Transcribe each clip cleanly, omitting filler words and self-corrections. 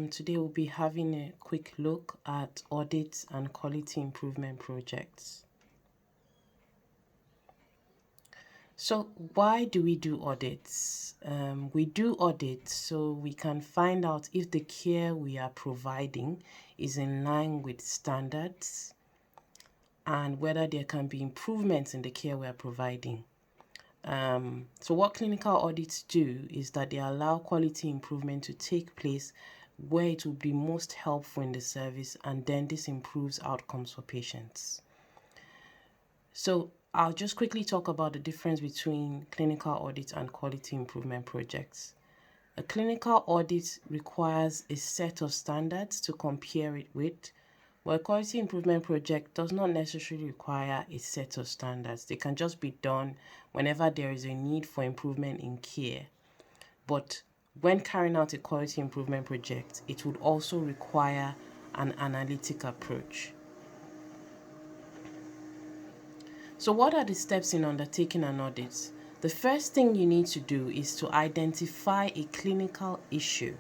Today we'll be having a quick look at audit and quality improvement projects. So why do we do audits? We do audits so we can find out if the care we are providing is in line with standards and whether there can be improvements in the care we are providing. So what clinical audits do is that they allow quality improvement to take place where it will be most helpful in the service, and then this improves outcomes for patients. So I'll just quickly talk about the difference between clinical audits and quality improvement projects. A clinical audit requires a set of standards to compare it with, while a quality improvement project does not necessarily require a set of standards. They can just be done whenever there is a need for improvement in care. But when carrying out a quality improvement project, it would also require an analytic approach. So what are the steps in undertaking an audit? The first thing you need to do is to identify a clinical issue.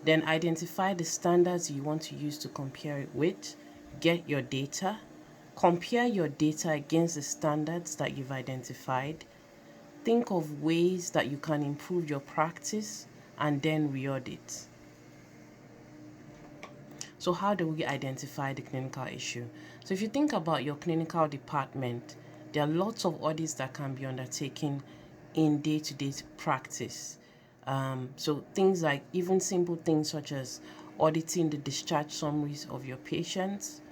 Then identify the standards you want to use to compare it with, get your data, compare your data against the standards that you've identified, think of ways that you can improve your practice, and then reaudit. So how do we identify the clinical issue? So if you think about your clinical department, there are lots of audits that can be undertaken in day-to-day practice. So things like even simple things such as auditing the discharge summaries of your patients,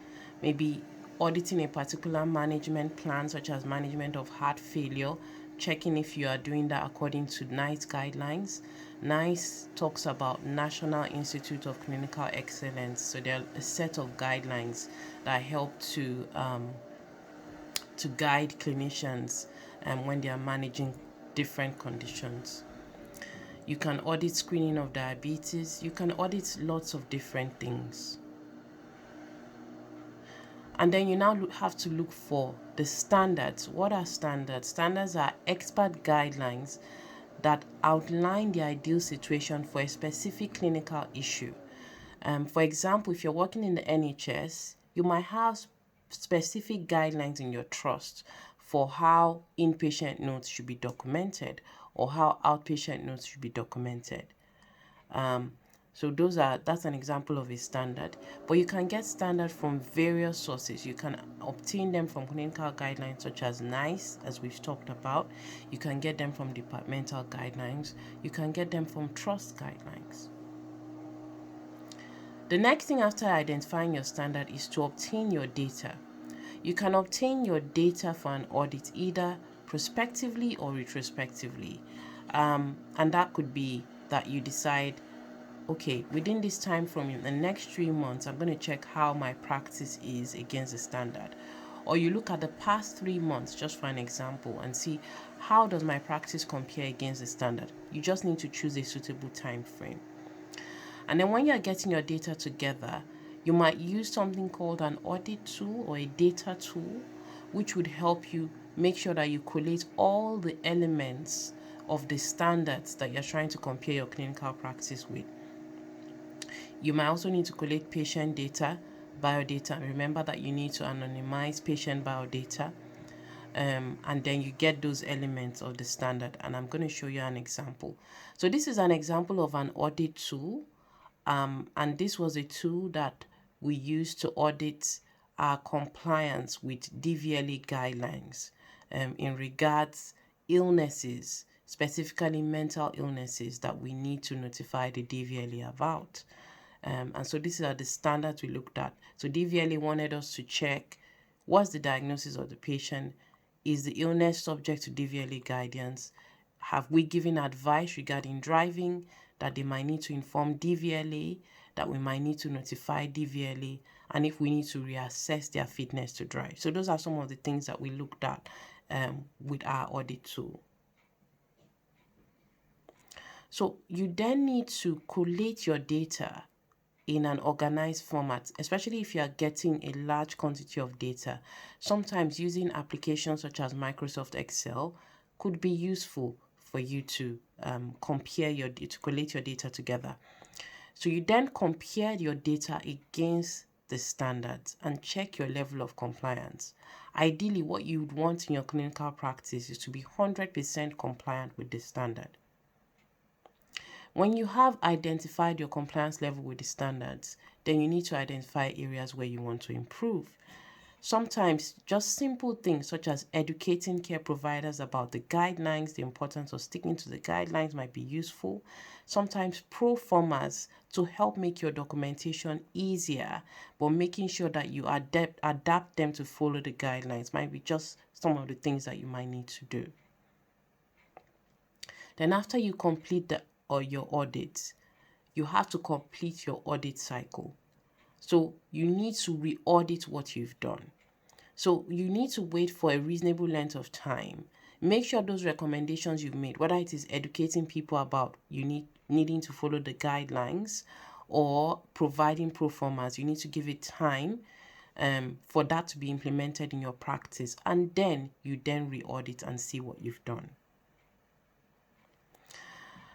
maybe auditing a particular management plan such as management of heart failure, checking if you are doing that according to NICE guidelines. NICE talks about National Institute of Clinical Excellence. So there are a set of guidelines that help to guide clinicians when they are managing different conditions. You can audit screening of diabetes. You can audit lots of different things. And then you now have to look for the standards. What are standards? Standards are expert guidelines that outline the ideal situation for a specific clinical issue. For example, if you're working in the NHS, you might have specific guidelines in your trust for how inpatient notes should be documented or how outpatient notes should be documented. So that's an example of a standard. But you can get standard from various sources. You can obtain them from clinical guidelines such as NICE, as we've talked about. You can get them from departmental guidelines. You can get them from trust guidelines. The next thing after identifying your standard is to obtain your data. You can obtain your data for an audit either prospectively or retrospectively. And that could be that you decide, okay, within this time frame, in the next 3 months, I'm going to check how my practice is against the standard. Or you look at the past 3 months, just for an example, and see how does my practice compare against the standard. You just need to choose a suitable time frame. And then when you're getting your data together, you might use something called an audit tool or a data tool, which would help you make sure that you collate all the elements of the standards that you're trying to compare your clinical practice with. You might also need to collate patient data, biodata. Remember that you need to anonymize patient biodata. And then you get those elements of the standard. And I'm going to show you an example. So this is an example of an audit tool. And this was a tool that we used to audit our compliance with DVLA guidelines in regards illnesses, specifically mental illnesses that we need to notify the DVLA about. And so these are the standards we looked at. So DVLA wanted us to check what's the diagnosis of the patient, is the illness subject to DVLA guidance, have we given advice regarding driving that they might need to inform DVLA, that we might need to notify DVLA, and if we need to reassess their fitness to drive. So those are some of the things that we looked at with our audit tool. So you then need to collate your data in an organized format, especially if you are getting a large quantity of data. Sometimes using applications such as Microsoft Excel could be useful for you to collate your data together. So you then compare your data against the standards and check your level of compliance. Ideally, what you would want in your clinical practice is to be 100% compliant with the standard. When you have identified your compliance level with the standards, then you need to identify areas where you want to improve. Sometimes just simple things such as educating care providers about the guidelines, the importance of sticking to the guidelines might be useful. Sometimes pro formas to help make your documentation easier, but making sure that you adapt them to follow the guidelines might be just some of the things that you might need to do. Then after you complete your audit, you have to complete your audit cycle. So you need to re-audit what you've done. So you need to wait for a reasonable length of time. Make sure those recommendations you've made, whether it is educating people about needing to follow the guidelines or providing pro formas, you need to give it time for that to be implemented in your practice. And then you then re-audit and see what you've done.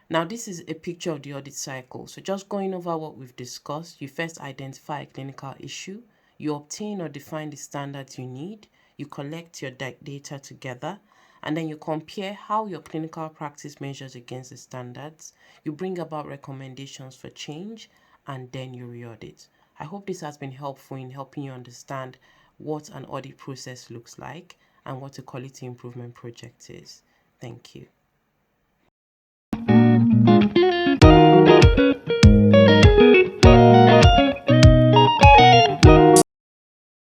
Now, this is a picture of the audit cycle. So just going over what we've discussed, you first identify a clinical issue, you obtain or define the standards you need, you collect your data together, and then you compare how your clinical practice measures against the standards, you bring about recommendations for change, and then you re-audit. I hope this has been helpful in helping you understand what an audit process looks like and what a quality improvement project is. Thank you.